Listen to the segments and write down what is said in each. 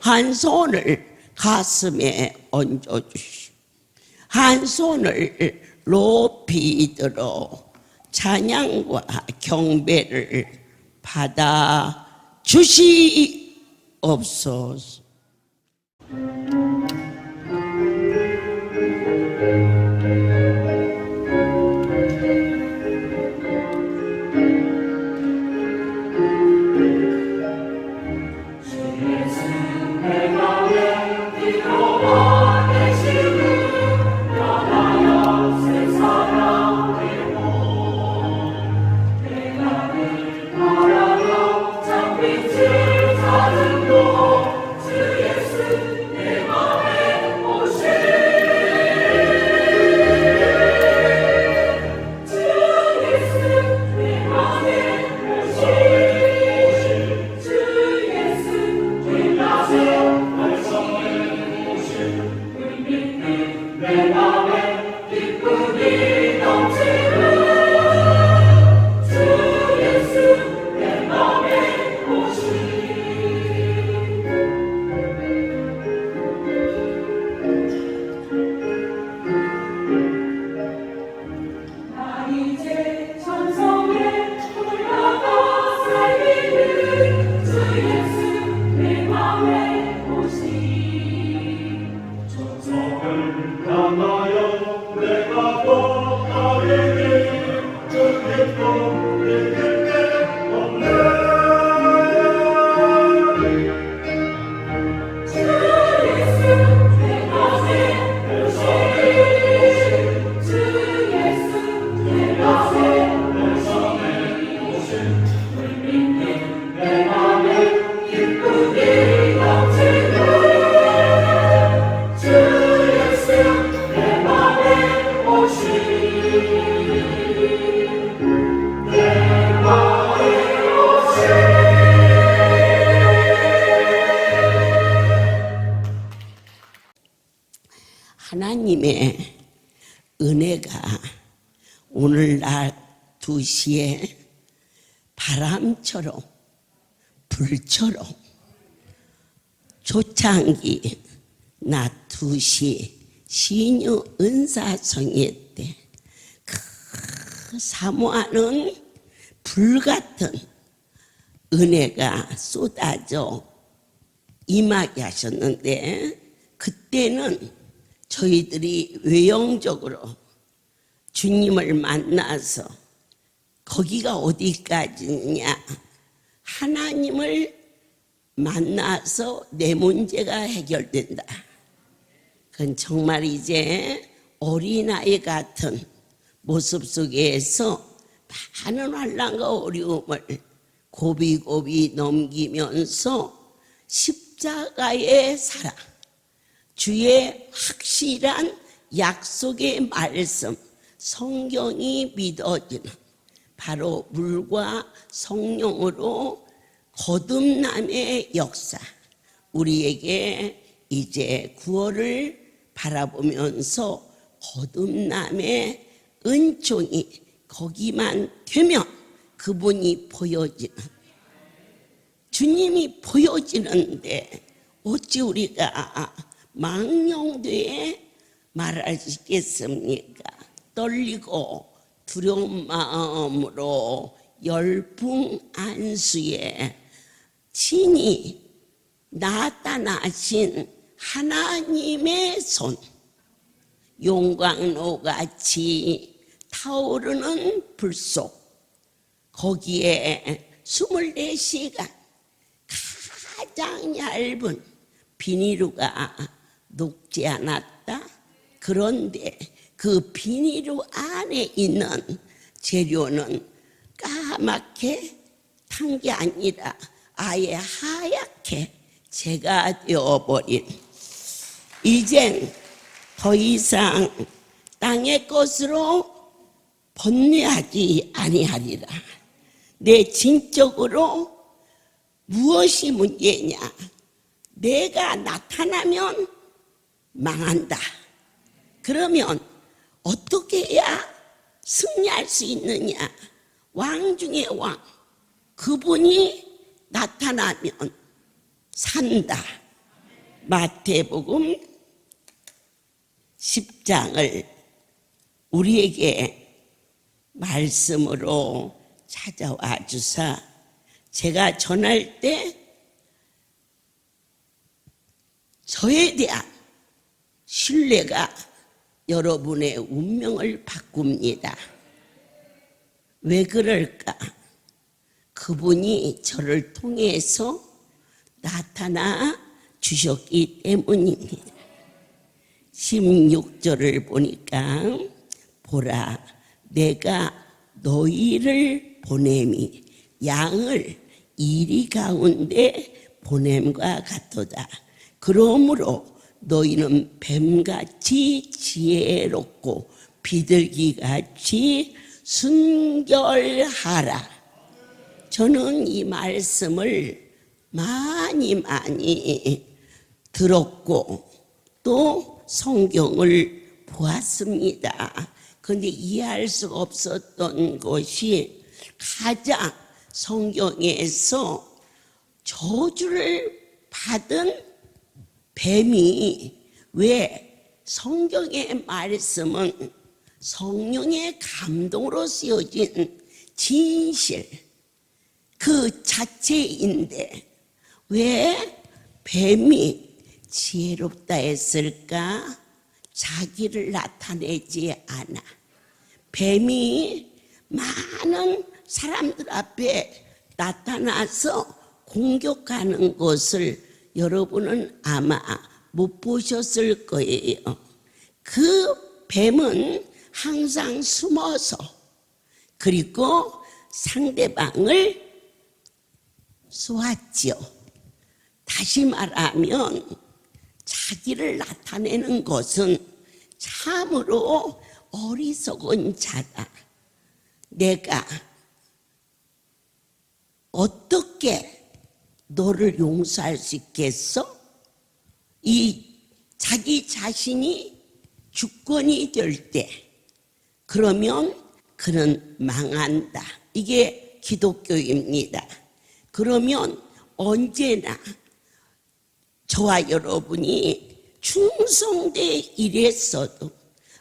한 손을 가슴에 얹어주시고 한 손을 높이 들어 찬양과 경배를 받아 주시옵소서. 하나님의 은혜가 오늘날 2시에 바람처럼 불처럼 초창기 낮 2시 신유 은사성회 때 그 사모하는 불같은 은혜가 쏟아져 임하게 하셨는데, 그때는 저희들이 외형적으로 주님을 만나서 거기가 어디까지냐, 하나님을 만나서 내 문제가 해결된다. 그건 정말 이제 어린아이 같은 모습 속에서 많은 환난과 어려움을 고비고비 넘기면서 십자가의 사랑, 주의 확실한 약속의 말씀, 성경이 믿어지는 바로 물과 성령으로 거듭남의 역사, 우리에게 이제 구원을 바라보면서 거듭남의 은총이 거기만 되면 그분이 보여지는, 주님이 보여지는데 어찌 우리가 망령되에 말할 수 있겠습니까? 떨리고 두려운 마음으로 열풍 안수에 친히 나타나신 하나님의 손, 용광로같이 타오르는 불 속, 거기에 24시간 가장 얇은 비닐루가 녹지 않았다. 그런데 그 비닐루 안에 있는 재료는 까맣게 탄 게 아니라 아예 하얗게 재가 되어버린, 이젠 더 이상 땅의 것으로 번뇌하지 아니하리라. 내 진적으로 무엇이 문제냐? 내가 나타나면 망한다. 그러면 어떻게 해야 승리할 수 있느냐? 왕 중에 왕, 그분이 나타나면 산다. 마태복음 10장을 우리에게 말씀으로 찾아와 주사 제가 전할 때 저에 대한 신뢰가 여러분의 운명을 바꿉니다. 왜 그럴까? 그분이 저를 통해서 나타나 주셨기 때문입니다. 16절을 보니까 보라 내가 너희를 보냄이 양을 이리 가운데 보냄과 같도다. 그러므로 너희는 뱀같이 지혜롭고 비둘기같이 순결하라. 저는 이 말씀을 많이 들었고 또 성경을 보았습니다. 그런데 이해할 수가 없었던 것이 가장 성경에서 저주를 받은 뱀이 왜 성경의 말씀은 성령의 감동으로 쓰여진 진실 그 자체인데 왜 뱀이 지혜롭다 했을까? 자기를 나타내지 않아. 뱀이 많은 사람들 앞에 나타나서 공격하는 것을 여러분은 아마 못 보셨을 거예요. 그 뱀은 항상 숨어서 그리고 상대방을 쏘았지요. 다시 말하면 자기를 나타내는 것은 참으로 어리석은 자다. 내가 어떻게 너를 용서할 수 있겠어? 이 자기 자신이 주권이 될 때 그러면 그는 망한다. 이게 기독교입니다. 그러면 언제나 저와 여러분이 충성되어 일했어도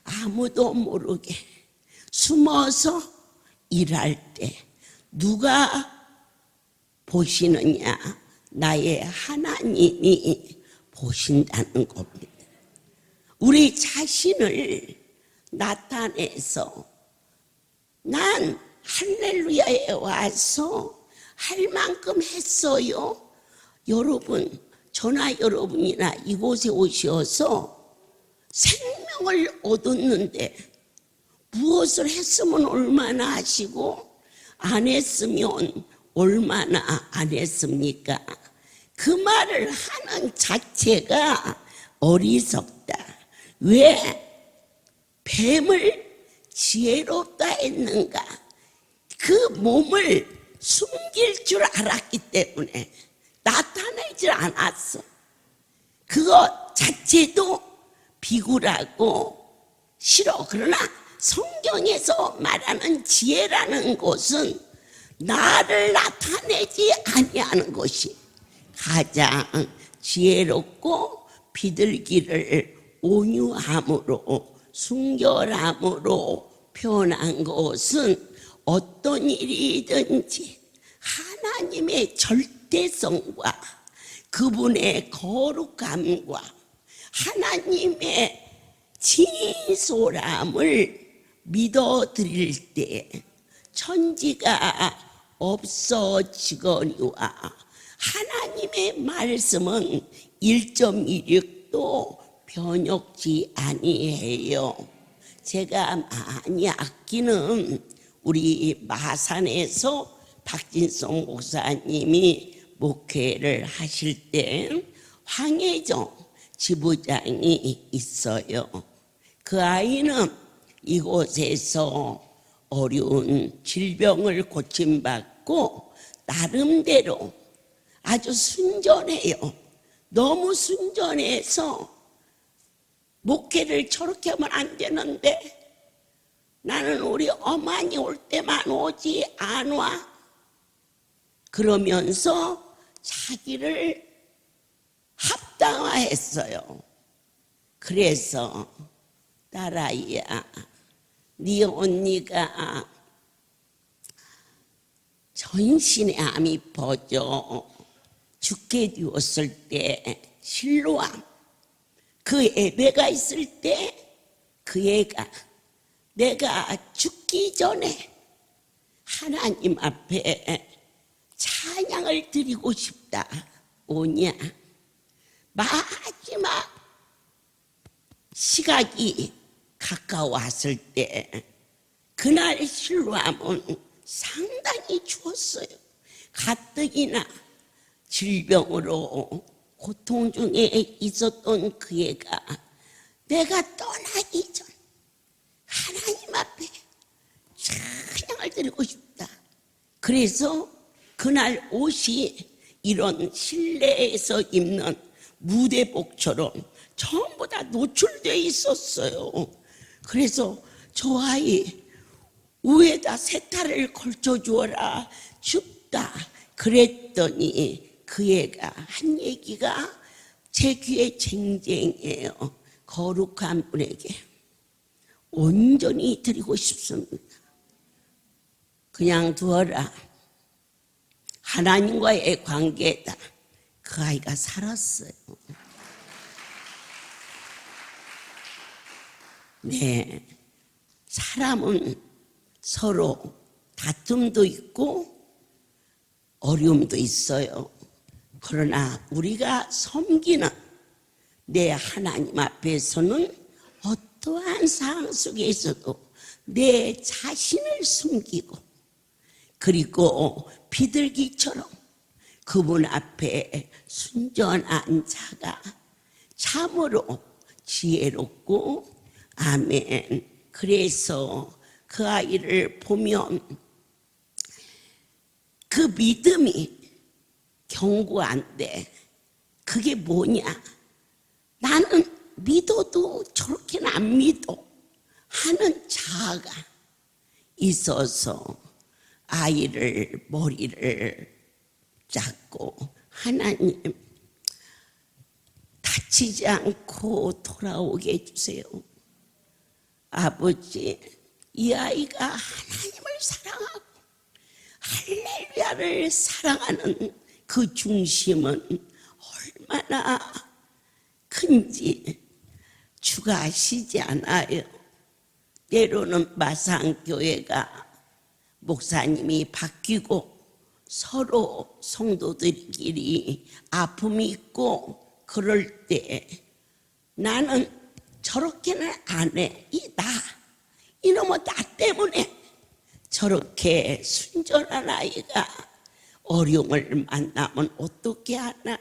아무도 모르게 숨어서 일할 때 누가 보시느냐? 나의 하나님이 보신다는 겁니다. 우리 자신을 나타내서 난 할렐루야에 와서 할 만큼 했어요. 여러분, 저나 여러분이나 이곳에 오셔서 생명을 얻었는데 무엇을 했으면 얼마나 하시고 안 했으면 얼마나 안 했습니까? 그 말을 하는 자체가 어리석다. 왜 뱀을 지혜롭다 했는가? 그 몸을 숨길 줄 알았기 때문에 나타내질 않았어. 그것 자체도 비굴하고 싫어. 그러나 성경에서 말하는 지혜라는 것은 나를 나타내지 아니하는 것이 가장 지혜롭고 비둘기를 온유함으로 순결함으로 표현한 것은 어떤 일이든지 하나님의 절대성과 그분의 거룩함과 하나님의 진솔함을 믿어드릴 때 천지가 없어지거니와 하나님의 말씀은 1.16도 변혁지 아니해요. 제가 많이 아끼는 우리 마산에서 박진성 목사님이 목회를 하실 때 황혜정 지부장이 있어요. 그 아이는 이곳에서 어려운 질병을 고침받고 나름대로 아주 순전해요. 너무 순전해서 목회를 저렇게 하면 안 되는데 나는 우리 어머니 올 때만 오지 안 와. 그러면서 자기를 합당화했어요. 그래서 딸아이야, 네 언니가 전신에 암이 퍼져 죽게 되었을 때 실로암, 그 예배가 있을 때 그 애가 내가 죽기 전에 하나님 앞에 찬양을 드리고 싶다 오냐. 마지막 시각이 가까웠을 때 그날 실로암은 상당히 추웠어요. 가뜩이나 질병으로 고통 중에 있었던 그 애가 내가 떠나기 전 하나님 앞에 찬양을 드리고 싶다. 그래서 그날 옷이 이런 실내에서 입는 무대복처럼 전부 다 노출되어 있었어요. 그래서 저 아이 위에다 세타를 걸쳐주어라, 춥다 그랬더니 그 애가 한 얘기가 제 귀에 쟁쟁해요. 거룩한 분에게 온전히 드리고 싶습니다. 그냥 두어라. 하나님과의 관계다. 그 아이가 살았어요. 네, 사람은 서로 다툼도 있고 어려움도 있어요. 그러나 우리가 섬기는 내 하나님 앞에서는 어떠한 상황 속에서도 내 자신을 숨기고, 그리고 비둘기처럼 그분 앞에 순전한 자가 참으로 지혜롭고, 아멘. 그래서 그 아이를 보면 그 믿음이 견고한데, 그게 뭐냐? 나는 믿어도 저렇게는 안 믿어 하는 자아가 있어서 아이를 머리를 잡고, 하나님 다치지 않고 돌아오게 해주세요. 아버지, 이 아이가 하나님을 사랑하고 할렐루야를 사랑하는 그 중심은 얼마나 큰지 주가 아시지 않아요. 때로는 마산교회가 목사님이 바뀌고 서로 성도들끼리 아픔이 있고 그럴 때 나는 저렇게는 안 해. 이놈은 나 때문에 저렇게 순전한 아이가 어려움을 만나면 어떻게 하나.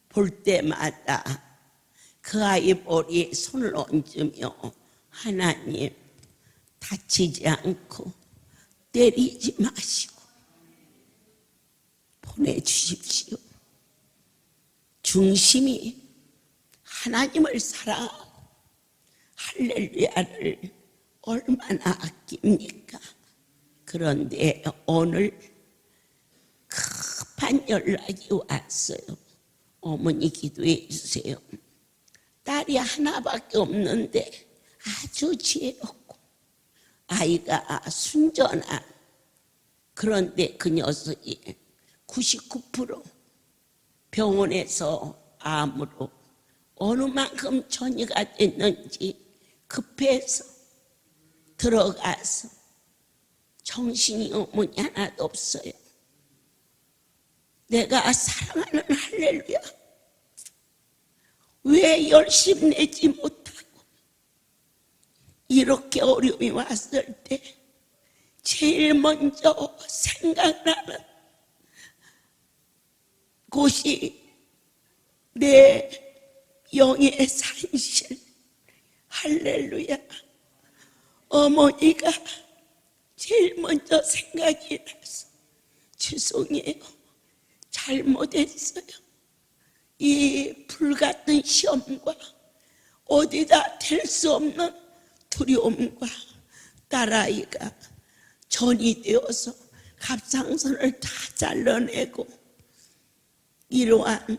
볼 때마다 그 아이 머리에 손을 얹으며 하나님 다치지 않고 때리지 마시고 보내주십시오. 중심이 하나님을 사랑하고 할렐루야를 얼마나 아낍니까? 그런데 오늘 급한 연락이 왔어요. 어머니 기도해 주세요. 딸이 하나밖에 없는데 아주 지혜롭고 아이가 순전한, 그런데 그 녀석이 99% 병원에서 암으로 어느 만큼 전이가 됐는지 급해서 들어가서 정신이 어머니 하나도 없어요. 내가 사랑하는 할렐루야 왜 열심 내지 못하고 이렇게 어려움이 왔을 때 제일 먼저 생각나는 곳이 내 영의 산실 할렐루야. 어머니가 제일 먼저 생각이 나서 죄송해요. 잘못했어요. 이 불같은 시험과 어디다 댈 수 없는 두려움과 딸아이가 전이 되어서 갑상선을 다 잘라내고 이러한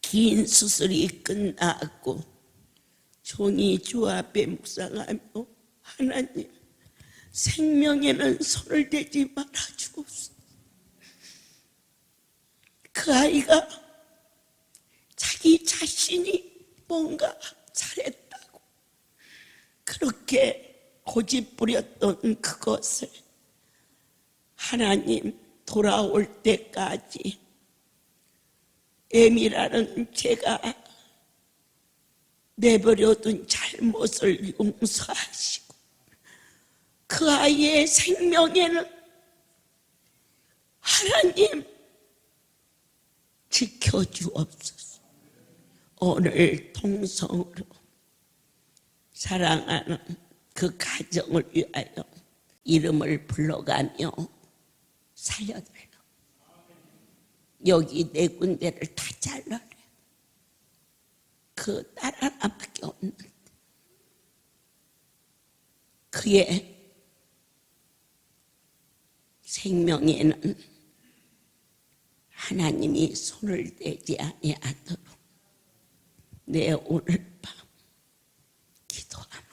긴 수술이 끝나고 종이 주 앞에 묵상하며 하나님, 생명에는 손을 대지 말아주옵소서. 그 아이가 자기 자신이 뭔가 잘했다고 그렇게 고집부렸던 그것을 하나님 돌아올 때까지 애미라는 제가 내버려둔 잘못을 용서하시고 그 아이의 생명에는 하나님 지켜주옵소서. 오늘 통성으로 사랑하는 그 가정을 위하여 이름을 불러가며 살려달라. 여기 네 군데를 다 잘라내. 그 딸 하나밖에 없는데 그의 생명에는 하나님이 손을 대지 아니하도록 내 오늘 밤 기도하마.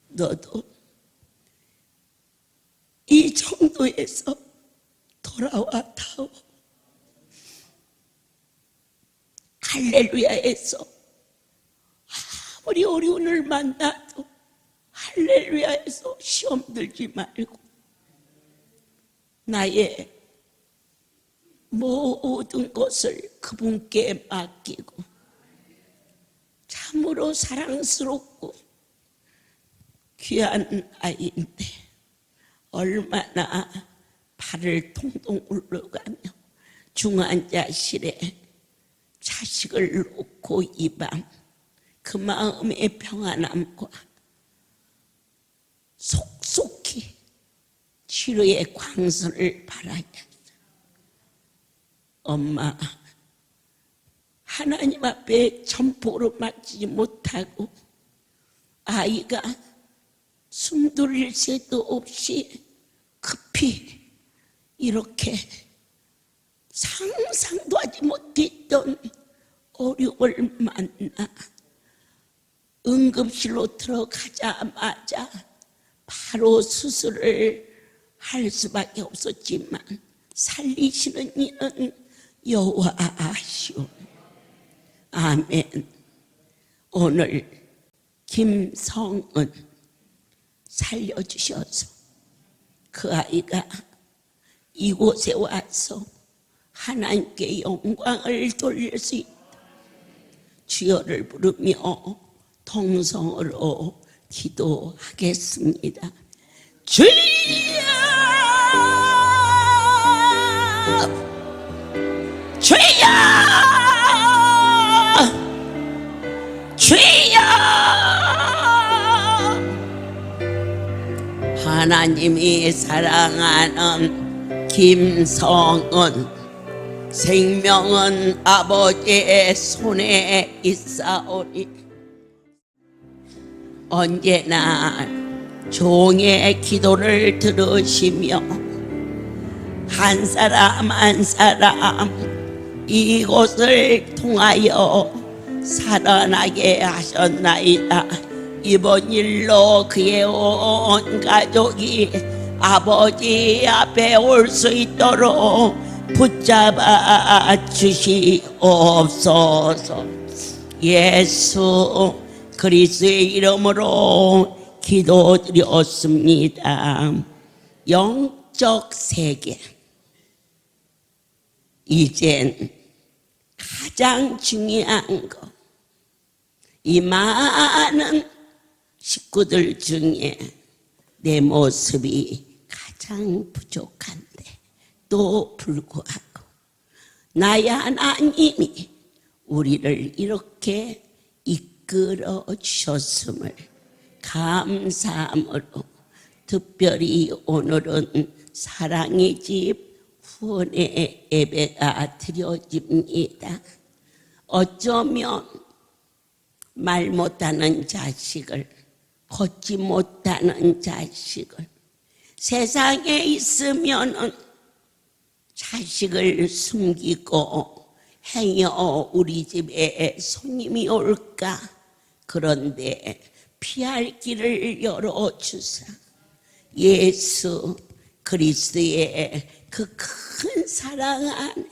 너도 이 정도에서 돌아와 타오. 할렐루야에서 아무리 어려움을 만나도 할렐루야에서 시험 들지 말고 나의 모든 것을 그분께 맡기고 참으로 사랑스럽고 귀한 아이인데 얼마나 발을 동동 굴러가며 중환자실에 자식을 놓고 이 밤 그 마음의 평안함과 속속히 치료의 광선을 바라겠어. 엄마, 하나님 앞에 전포로 맡지 못하고 아이가 숨돌릴 새도 없이 급히 이렇게 상상도 하지 못했던 어려움을 만나 응급실로 들어가자마자 바로 수술을 할 수밖에 없었지만 살리시는 이는 여호와시오. 아멘. 오늘 김성은 살려주셔서 그 아이가 이곳에 와서 하나님께 영광을 돌릴 수 있다. 주여를 부르며 통성으로 기도하겠습니다. 주여, 주여, 주여. 하나님이 사랑하는 김성은 생명은 아버지의 손에 있사오니 언제나 종의 기도를 들으시며 한 사람 한 사람 이곳을 통하여 살아나게 하셨나이다. 이번 일로 그의 온 가족이 아버지 앞에 올 수 있도록 붙잡아 주시옵소서. 예수 그리스도의 이름으로 기도드렸습니다. 영적 세계, 이젠 가장 중요한 거, 이 많은 식구들 중에 내 모습이 가장 부족한데 또 불구하고 나의 하나님이 우리를 이렇게 이끌어 주셨음을 감사함으로 특별히 오늘은 사랑의 집 후원의 예배가 드려집니다. 어쩌면 말 못하는 자식을, 걷지 못하는 자식을, 세상에 있으면은 자식을 숨기고 행여 우리 집에 손님이 올까? 그런데 피할 길을 열어주사 예수 그리스도의 그 큰 사랑 안에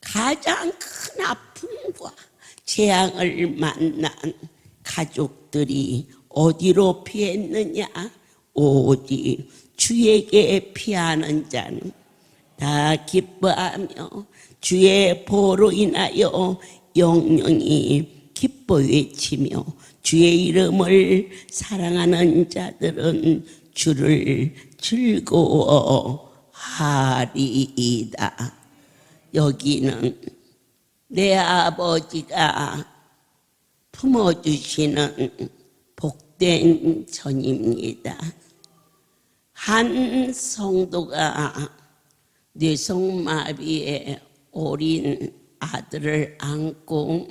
가장 큰 아픔과 재앙을 만난 가족들이 어디로 피했느냐? 오직 주에게 피하는 자는 다 기뻐하며 주의 보로 인하여 영영이 기뻐 외치며 주의 이름을 사랑하는 자들은 주를 즐거워하리이다. 여기는 내 아버지가 품어주시는 복된 전입니다. 한 성도가 뇌성마비에 어린 아들을 안고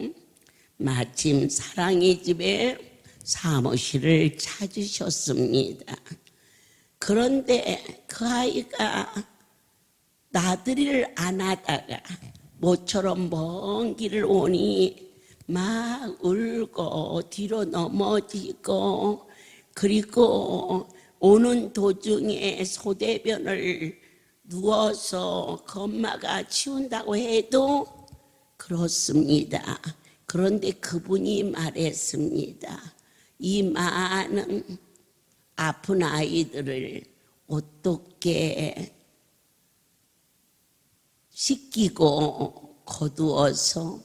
마침 사랑의 집에 사무실을 찾으셨습니다. 그런데 그 아이가 나들이를 안 하다가 모처럼 먼 길을 오니 막 울고 뒤로 넘어지고, 그리고 오는 도중에 소대변을 누워서 그 엄마가 치운다고 해도 그렇습니다. 그런데 그분이 말했습니다. 이 많은 아픈 아이들을 어떻게 씻기고 거두어서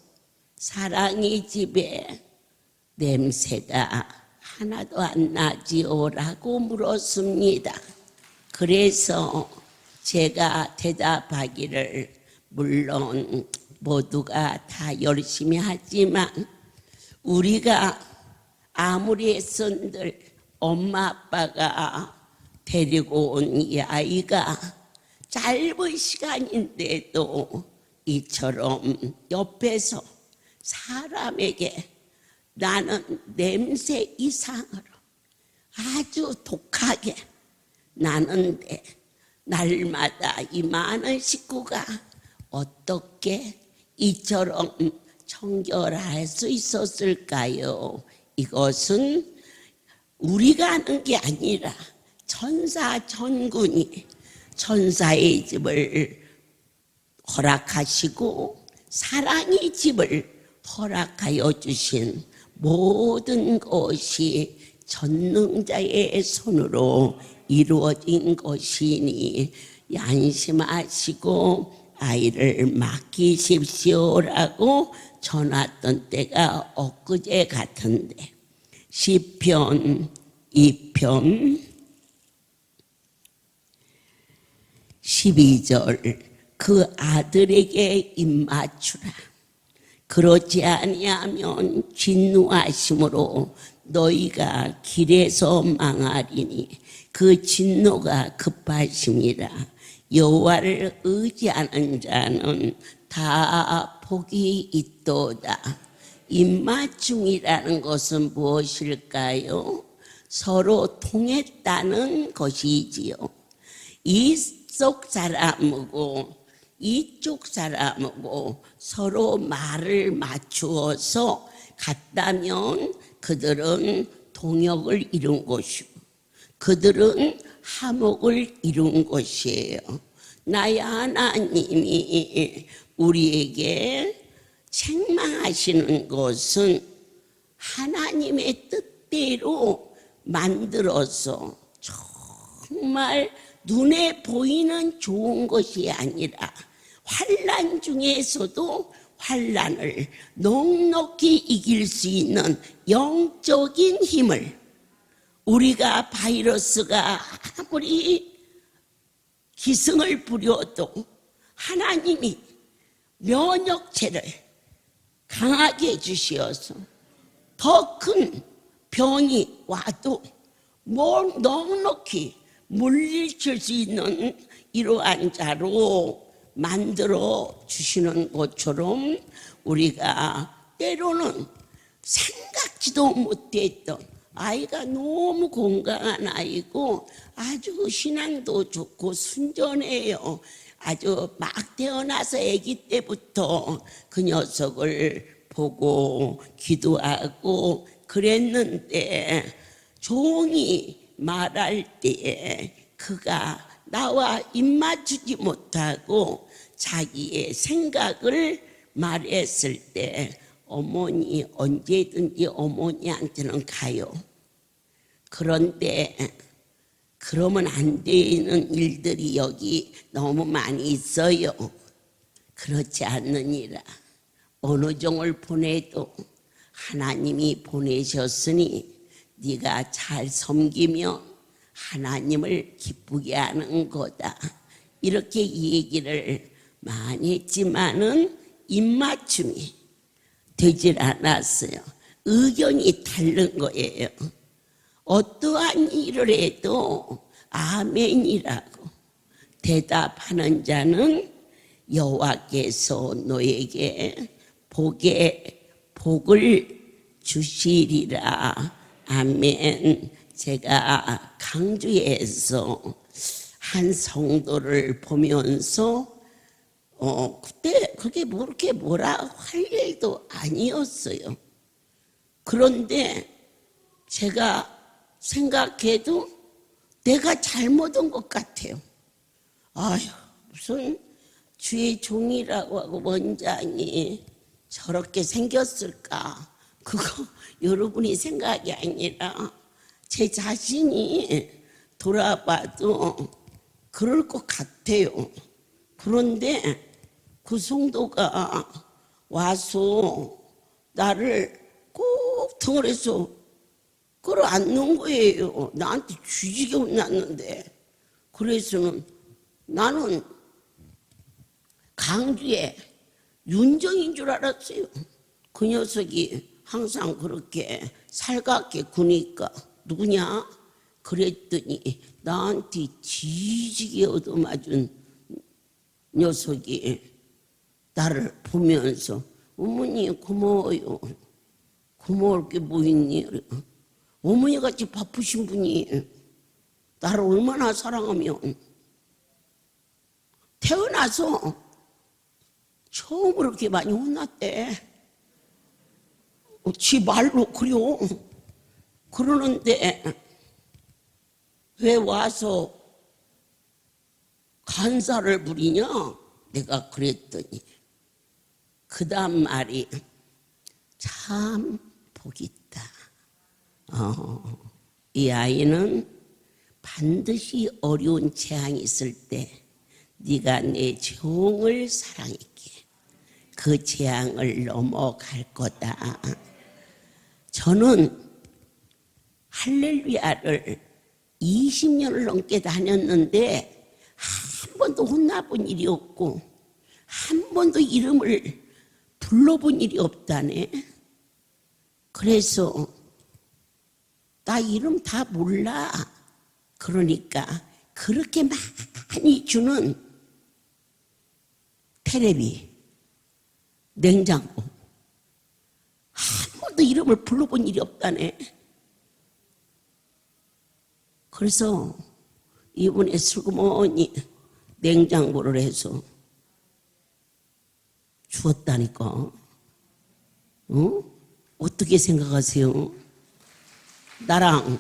사랑의 집에 냄새가 하나도 안 나지요? 라고 물었습니다. 그래서 제가 대답하기를, 물론 모두가 다 열심히 하지만 우리가 아무리 애쓴들 엄마 아빠가 데리고 온 이 아이가 짧은 시간인데도 이처럼 옆에서 사람에게 나는 냄새 이상으로 아주 독하게 나는데 날마다 이 많은 식구가 어떻게 이처럼 청결할 수 있었을까요? 이것은 우리가 하는 게 아니라 천사 천군이 천사의 집을 허락하시고 사랑의 집을 허락하여 주신 모든 것이 전능자의 손으로 이루어진 것이니 양심하시고 아이를 맡기십시오라고 전했던 때가 엊그제 같은데, 시편 2편 12절 그 아들에게 입맞추라. 그렇지 아니하면 진노하심으로 너희가 길에서 망하리니 그 진노가 급하심이라. 여호와를 의지하는 자는 다 복이 있도다. 입맞춤이라는 것은 무엇일까요? 서로 통했다는 것이지요. 이쪽 사람하고 이쪽 사람하고 서로 말을 맞추어서 갔다면 그들은 동역을 이룬 것이고 그들은 화목을 이룬 것이에요. 나의 하나님이 우리에게 책망하시는 것은 하나님의 뜻대로 만들어서 정말 눈에 보이는 좋은 것이 아니라 환난 중에서도 환난을 넉넉히 이길 수 있는 영적인 힘을, 우리가 바이러스가 아무리 기승을 부려도 하나님이 면역체를 강하게 해주시어서 더 큰 병이 와도 넉넉히 물리칠 수 있는 이러한 자로 만들어 주시는 것처럼 우리가 때로는 생각지도 못했던 아이가 너무 건강한 아이고 아주 신앙도 좋고 순전해요. 아주 막 태어나서 아기 때부터 그 녀석을 보고 기도하고 그랬는데 종이 말할 때에 그가 나와 입맞추지 못하고 자기의 생각을 말했을 때 어머니 언제든지 어머니한테는 가요. 그런데 그러면 안 되는 일들이 여기 너무 많이 있어요. 그렇지 않느니라. 어느 종을 보내도 하나님이 보내셨으니 네가 잘 섬기며 하나님을 기쁘게 하는 거다. 이렇게 얘기를 많이 했지만은 입맞춤이 되질 않았어요. 의견이 다른 거예요. 어떠한 일을 해도 아멘이라고 대답하는 자는 여호와께서 너에게 복을 주시리라. 아멘. 제가 강주에서 한 성도를 보면서 그때 그게 그렇게 뭐라 할 일도 아니었어요. 그런데 제가 생각해도 내가 잘못한 것 같아요. 아휴, 무슨 주의 종이라고 하고 원장이 저렇게 생겼을까? 그거 여러분이 생각이 아니라 제 자신이 돌아봐도 그럴 것 같아요. 그런데 그 성도가 와서 나를 꼭 등을해서 끌어안는 거예요. 나한테 쥐지게 혼났는데. 그래서는 나는 강주에 윤정인 줄 알았어요. 그 녀석이 항상 그렇게 살갑게 구니까 누구냐? 그랬더니 나한테 지지게 얻어맞은 녀석이 나를 보면서 어머니 고마워요. 고마울 게 뭐 있니? 어머니같이 바쁘신 분이 나를 얼마나 사랑하면 태어나서 처음으로 그렇게 많이 혼났대. 지 말로 그려. 그러는데 왜 와서 간사를 부리냐? 내가 그랬더니 그 다음 말이 참 복이 있다. 이 아이는 반드시 어려운 재앙이 있을 때 네가 내 종을 사랑했기에 그 재앙을 넘어갈 거다. 저는 할렐루야를 20년을 넘게 다녔는데 한 번도 혼나본 일이 없고 한 번도 이름을 불러본 일이 없다네. 그래서 나 이름 다 몰라. 그러니까 그렇게 많이 주는 테레비, 냉장고 한 번도 이름을 불러본 일이 없다네. 그래서 이번에 슬그머니 냉장고를 해서 주었다니까. 어떻게 생각하세요? 나랑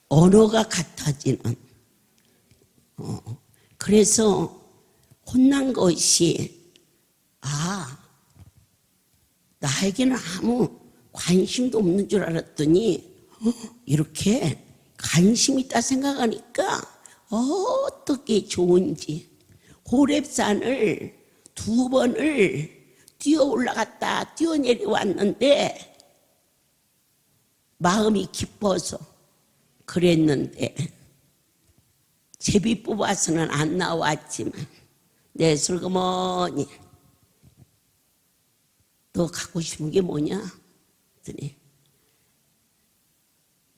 언어가 같아지는. 그래서 혼난 것이 나에게는 아무 관심도 없는 줄 알았더니 이렇게 관심 있다 생각하니까 어떻게 좋은지. 호렙산을 2번을 뛰어 올라갔다 뛰어 내려왔는데 마음이 기뻐서 그랬는데 제비 뽑아서는 안 나왔지만 내 슬그머니 너 갖고 싶은 게 뭐냐? 그랬더니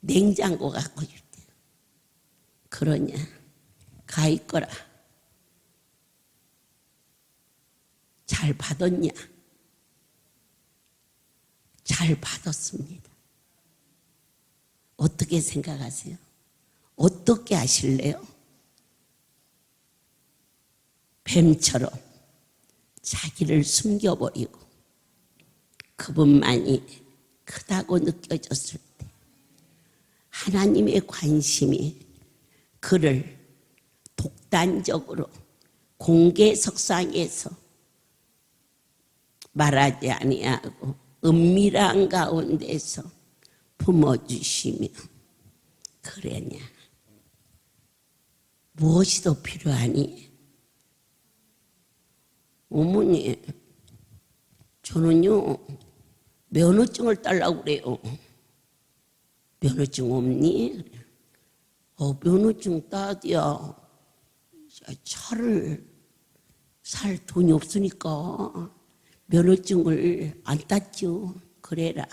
냉장고 갖고 싶대. 그러냐? 가 있거라. 잘 받았냐? 잘 받았습니다. 어떻게 생각하세요? 어떻게 하실래요? 뱀처럼 자기를 숨겨버리고 그분만이 크다고 느껴졌을 때 하나님의 관심이 그를 독단적으로 공개석상에서 말하지 아니하고 은밀한 가운데서 품어주시며 그러냐 무엇이 더 필요하니? 어머니 저는요 면허증을 달라고 그래요. 면허증 없니? 면허증 따디야 차를 살 돈이 없으니까 면허증을 안 땄죠. 그래라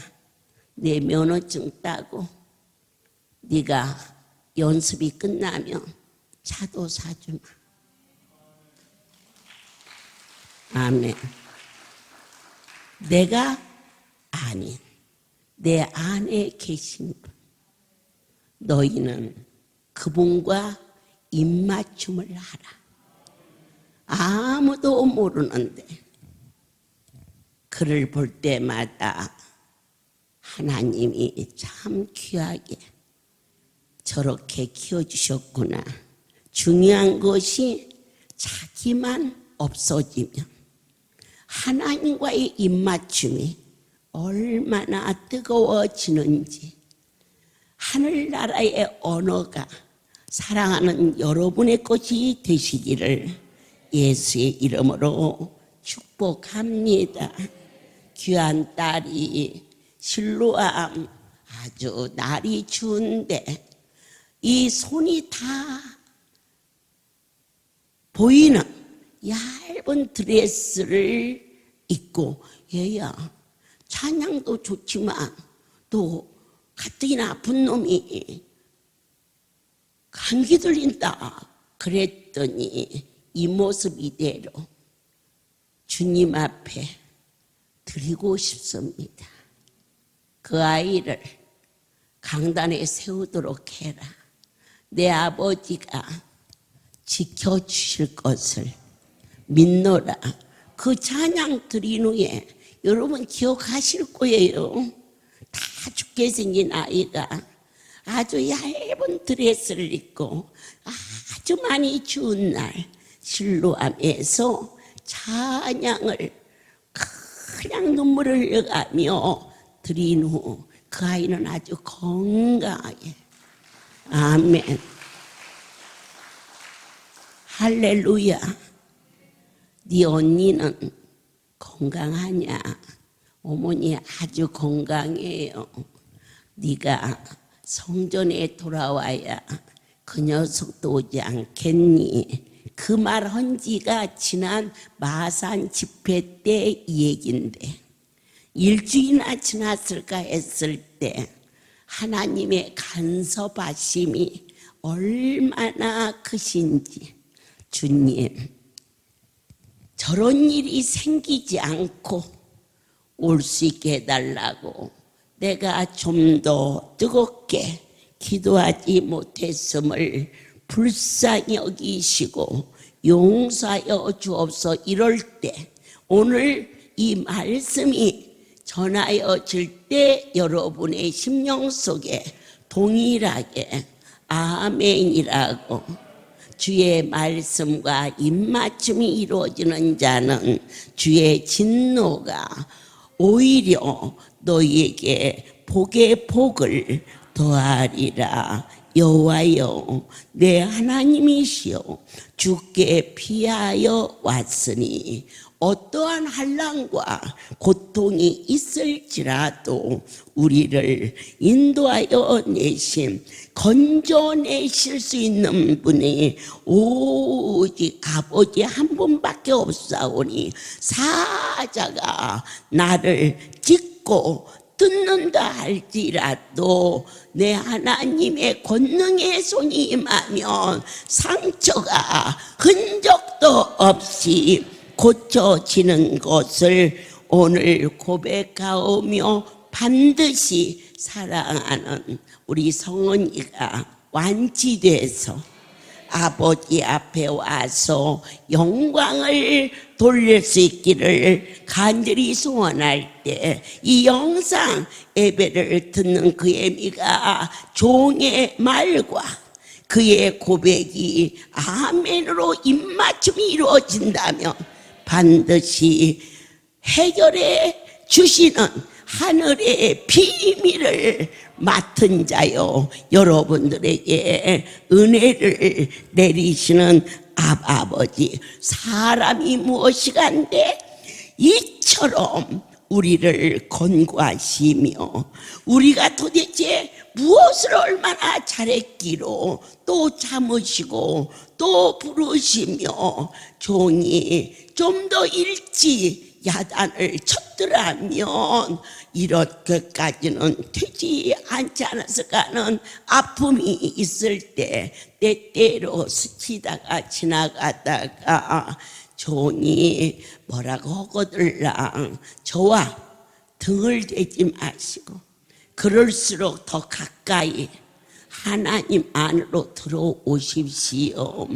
내 면허증 따고 네가 연습이 끝나면 차도 사주마. 아멘. 내가 아닌 내 안에 계신 분 너희는 그분과 입맞춤을 하라. 아무도 모르는데 그를 볼 때마다 하나님이 참 귀하게 저렇게 키워주셨구나. 중요한 것이 자기만 없어지면 하나님과의 입맞춤이 얼마나 뜨거워지는지 하늘나라의 언어가 사랑하는 여러분의 것이 되시기를 예수의 이름으로 축복합니다. 귀한 딸이 실로암 아주 날이 추운데 이 손이 다 보이는 얇은 드레스를 입고 얘야 찬양도 좋지만 또 가뜩이나 아픈 놈이 감기 들린다 그랬더니 이 모습 이대로 주님 앞에 드리고 싶습니다. 그 아이를 강단에 세우도록 해라. 내 아버지가 지켜주실 것을 믿노라. 그 찬양 드린 후에 여러분 기억하실 거예요. 다 죽게 생긴 아이가 아주 얇은 드레스를 입고 아주 많이 추운 날 실로암에서 찬양을 그냥 눈물을 흘려가며 드린 후 그 아이는 아주 건강하게 아멘 할렐루야. 네 언니는 건강하냐? 어머니 아주 건강해요. 네가 성전에 돌아와야 그 녀석도 오지 않겠니? 그 말 한 지가 지난 마산 집회 때 얘기인데 일주일이나 지났을까 했을 때 하나님의 간섭하심이 얼마나 크신지 주님 저런 일이 생기지 않고 올 수 있게 해달라고 내가 좀 더 뜨겁게 기도하지 못했음을 불쌍히 여기시고 용서하여 주옵소서. 이럴 때 오늘 이 말씀이 전하여질 때 여러분의 심령 속에 동일하게 아멘이라고 주의 말씀과 입맞춤이 이루어지는 자는 주의 진노가 오히려 너희에게 복의 복을 더하리라. 여호와여 내 하나님이시여 주께 피하여 왔으니 어떠한 환난과 고통이 있을지라도 우리를 인도하여 내신 건져내실 수 있는 분이 오직 아버지 한 분밖에 없사오니 사자가 나를 찍고 뜯는다 할지라도 내 하나님의 권능의 손이 임하면 상처가 흔적도 없이 고쳐지는 것을 오늘 고백하오며 반드시 사랑하는 우리 성은이가 완치돼서 아버지 앞에 와서 영광을 돌릴 수 있기를 간절히 소원할 때 이 영상 예배를 듣는 그의 미가 종의 말과 그의 고백이 아멘으로 입맞춤이 이루어진다면 반드시 해결해 주시는 하늘의 비밀을 맡은 자요, 여러분들에게 은혜를 내리시는 아버지, 사람이 무엇이간데 이처럼 우리를 권고하시며 우리가 도대체 무엇을 얼마나 잘했기로 또 참으시고 또 부르시며 종이 좀 더 일찍 야단을 쳤더라면 이렇게까지는 되지 않지 않았을까 하는 아픔이 있을 때 때때로 스치다가 지나가다가 종이 뭐라고 하거들랑 저와 등을 대지 마시고 그럴수록 더 가까이 하나님 안으로 들어오십시오.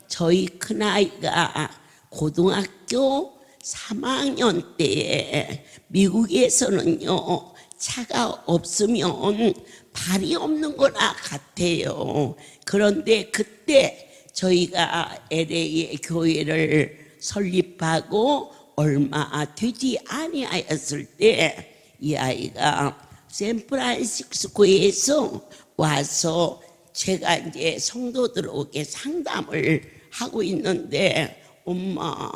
저희 큰아이가 고등학교 3학년 때에 미국에서는요, 차가 없으면 발이 없는 거나 같아요. 그런데 그때 저희가 LA의 교회를 설립하고 얼마 되지 아니하였을 때 이 아이가 샌프란시스코에서 와서 제가 이제 성도들에게 상담을 하고 있는데 엄마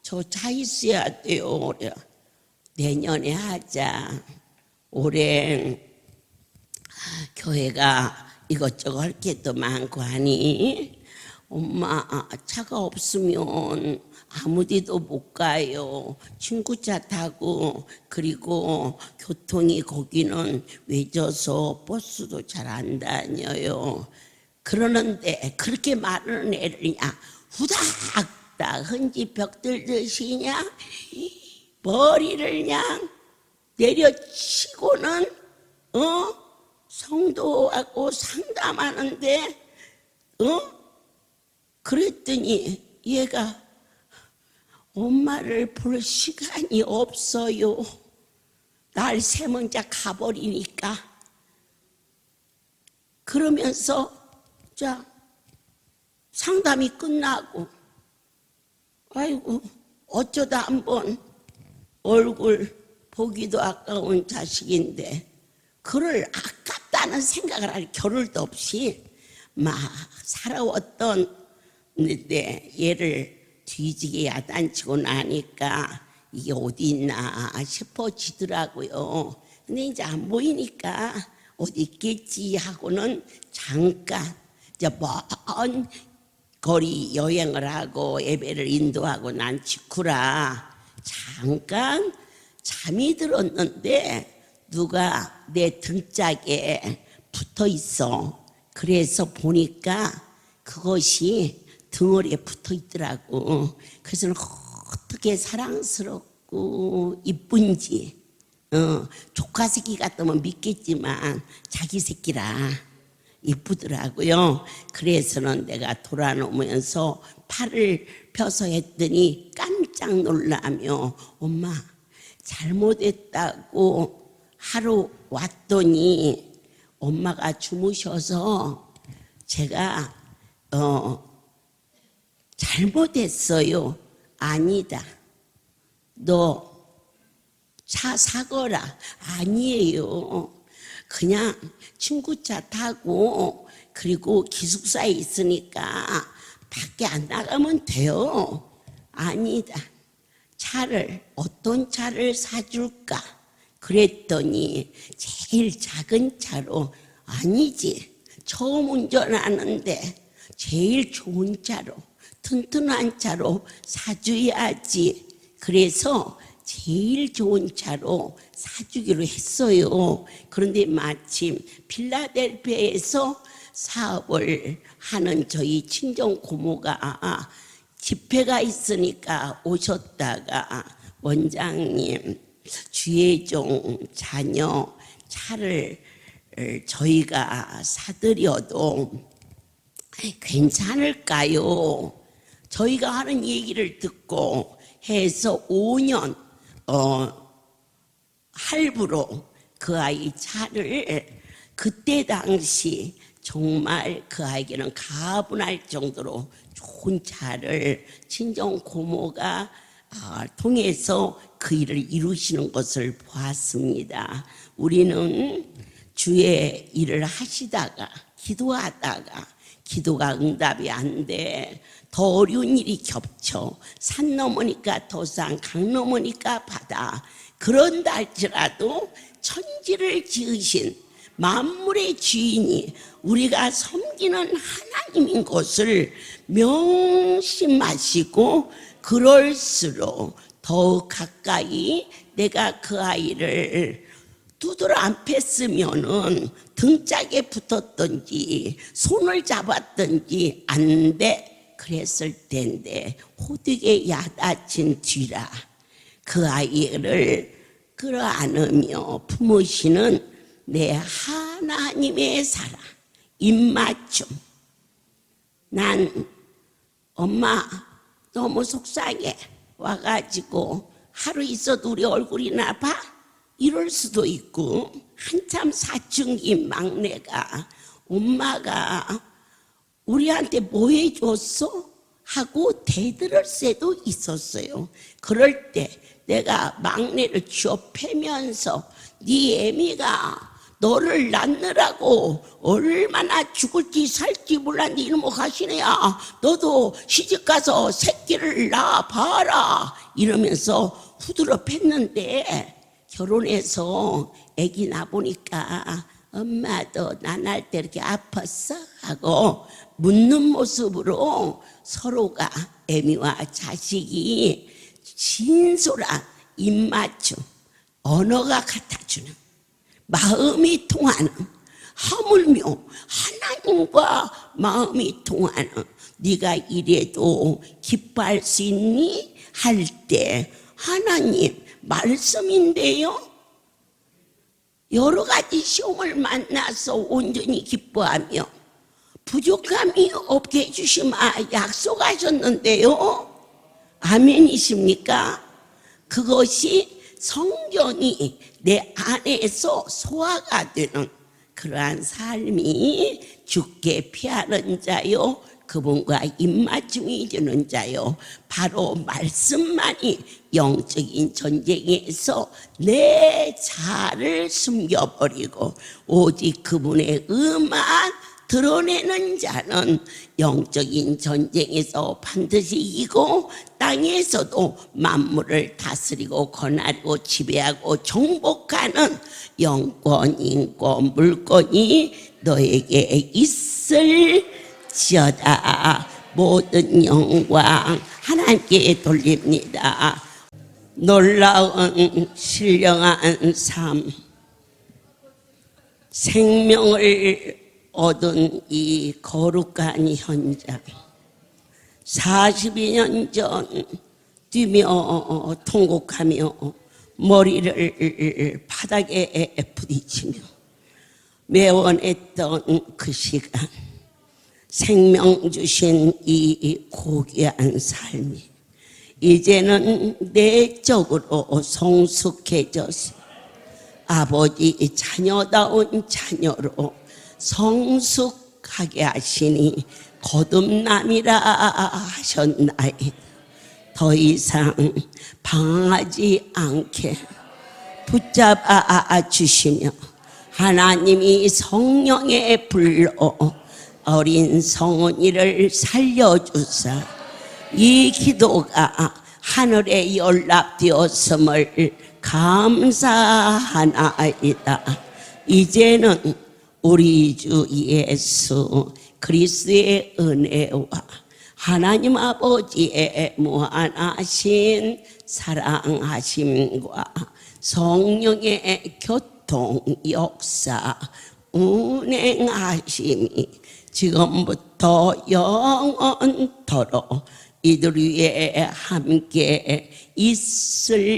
저 차 있어야 돼요. 내년에 하자. 올해 교회가 이것저것 할 게 또 많고 하니 엄마 차가 없으면 아무 데도 못 가요. 친구 차 타고 그리고 교통이 거기는 외져서 버스도 잘 안 다녀요. 그러는데 그렇게 많은 애를 그냥 후닥닥 흔지 벽들듯이냐 머리를 그냥 내려치고는 성도하고 상담하는데 그랬더니 얘가 엄마를 볼 시간이 없어요. 날 세 번째 가버리니까. 그러면서 자 상담이 끝나고 아이고 어쩌다 한번 얼굴 보기도 아까운 자식인데 그를 아깝다는 생각을 할 겨를도 없이 막 살아왔던 데 얘를 뒤지게 야단치고 나니까 이게 어디 있나 싶어지더라고요. 근데 이제 안 보이니까 어디 있겠지 하고는 잠깐 이제 먼 거리 여행을 하고 예배를 인도하고 난 직후라 잠깐 잠이 들었는데 누가 내 등짝에 붙어 있어. 그래서 보니까 그것이 등허리에 붙어 있더라고. 그래서 어떻게 사랑스럽고 이쁜지 조카 새끼 같으면 믿겠지만 자기 새끼라 이쁘더라고요. 그래서는 내가 돌아놓으면서 팔을 펴서 했더니 깜짝 놀라며 엄마 잘못했다고 하루 왔더니 엄마가 주무셔서 제가 잘못했어요. 아니다. 너 차 사거라. 아니에요. 그냥 친구 차 타고 그리고 기숙사에 있으니까 밖에 안 나가면 돼요. 아니다. 차를 어떤 차를 사줄까? 그랬더니 제일 작은 차로 아니지. 처음 운전하는데 제일 좋은 차로 튼튼한 차로 사줘야지. 그래서 제일 좋은 차로 사주기로 했어요. 그런데 마침 필라델피아에서 사업을 하는 저희 친정 고모가 집회가 있으니까 오셨다가 원장님 주혜종 자녀 차를 저희가 사드려도 괜찮을까요? 저희가 하는 얘기를 듣고 해서 5년 할부로 그 아이 차를 그때 당시 정말 그 아이에게는 가분할 정도로 좋은 차를 친정 고모가 통해서 그 일을 이루시는 것을 보았습니다. 우리는 주의 일을 하시다가 기도하다가 기도가 응답이 안 돼. 더 어려운 일이 겹쳐. 산 넘으니까 도산, 강 넘으니까 바다. 그런다 할지라도 천지를 지으신 만물의 주인이 우리가 섬기는 하나님인 것을 명심하시고 그럴수록 더욱 가까이 내가 그 아이를 두드러 안 팼으면은 등짝에 붙었든지 손을 잡았든지 안 돼. 그랬을 텐데 호되게 야단친 뒤라 그 아이를 끌어안으며 품으시는 내 하나님의 사랑 입맞춤. 난 엄마 너무 속상해 와가지고 하루 있어도 우리 얼굴이나 봐? 이럴 수도 있고 한참 사춘기 막내가 엄마가 우리한테 뭐 해줬어? 하고 대들을 새도 있었어요. 그럴 때 내가 막내를 쥐어 패면서 네 애미가 너를 낳느라고 얼마나 죽을지 살지 몰랐니 이놈의 가시네야. 너도 시집가서 새끼를 낳아봐라 이러면서 후드러 팼는데 결혼해서 애기 낳아보니까 엄마도 나 낳을 때 이렇게 아팠어? 하고 묻는 모습으로 서로가 애미와 자식이 진솔한 입맞춤, 언어가 같아주는 마음이 통하는 하물며 하나님과 마음이 통하는 네가 이래도 기뻐할 수 있니? 할 때 하나님 말씀인데요. 여러 가지 시험을 만나서 온전히 기뻐하며 부족함이 없게 해주시마 약속하셨는데요. 아멘이십니까? 그것이 성경이 내 안에서 소화가 되는 그러한 삶이 주께 피하는 자요 그분과 입맞춤이 되는 자요 바로 말씀만이 영적인 전쟁에서 내 자를 숨겨버리고 오직 그분의 의만 드러내는 자는 영적인 전쟁에서 반드시 이기고 땅에서도 만물을 다스리고 권하고 지배하고 정복하는 영권, 인권, 물권이 너에게 있을지어다. 모든 영광 하나님께 돌립니다. 놀라운 신령한 삶, 생명을 얻은 이 거룩한 현장 42년 전 뛰며 통곡하며 머리를 바닥에 부딪히며 매원했던 그 시간 생명 주신 이 고귀한 삶이 이제는 내적으로 성숙해져서 아버지 자녀다운 자녀로 성숙하게 하시니 거듭남이라 하셨나이다. 더 이상 방하지 않게 붙잡아 주시며 하나님이 성령의 불로 어린 성은이를 살려주사 이 기도가 하늘에 연락되었음을 감사하나이다. 이제는 우리 주 예수 그리스도의 은혜와 하나님 아버지의 무한하신 사랑하심과 성령의 교통 역사 운행하심이 지금부터 영원토록 이들 위에 함께 있을지어다.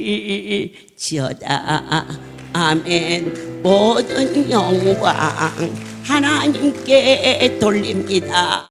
아멘. 모든 영광 하나님께 돌립니다.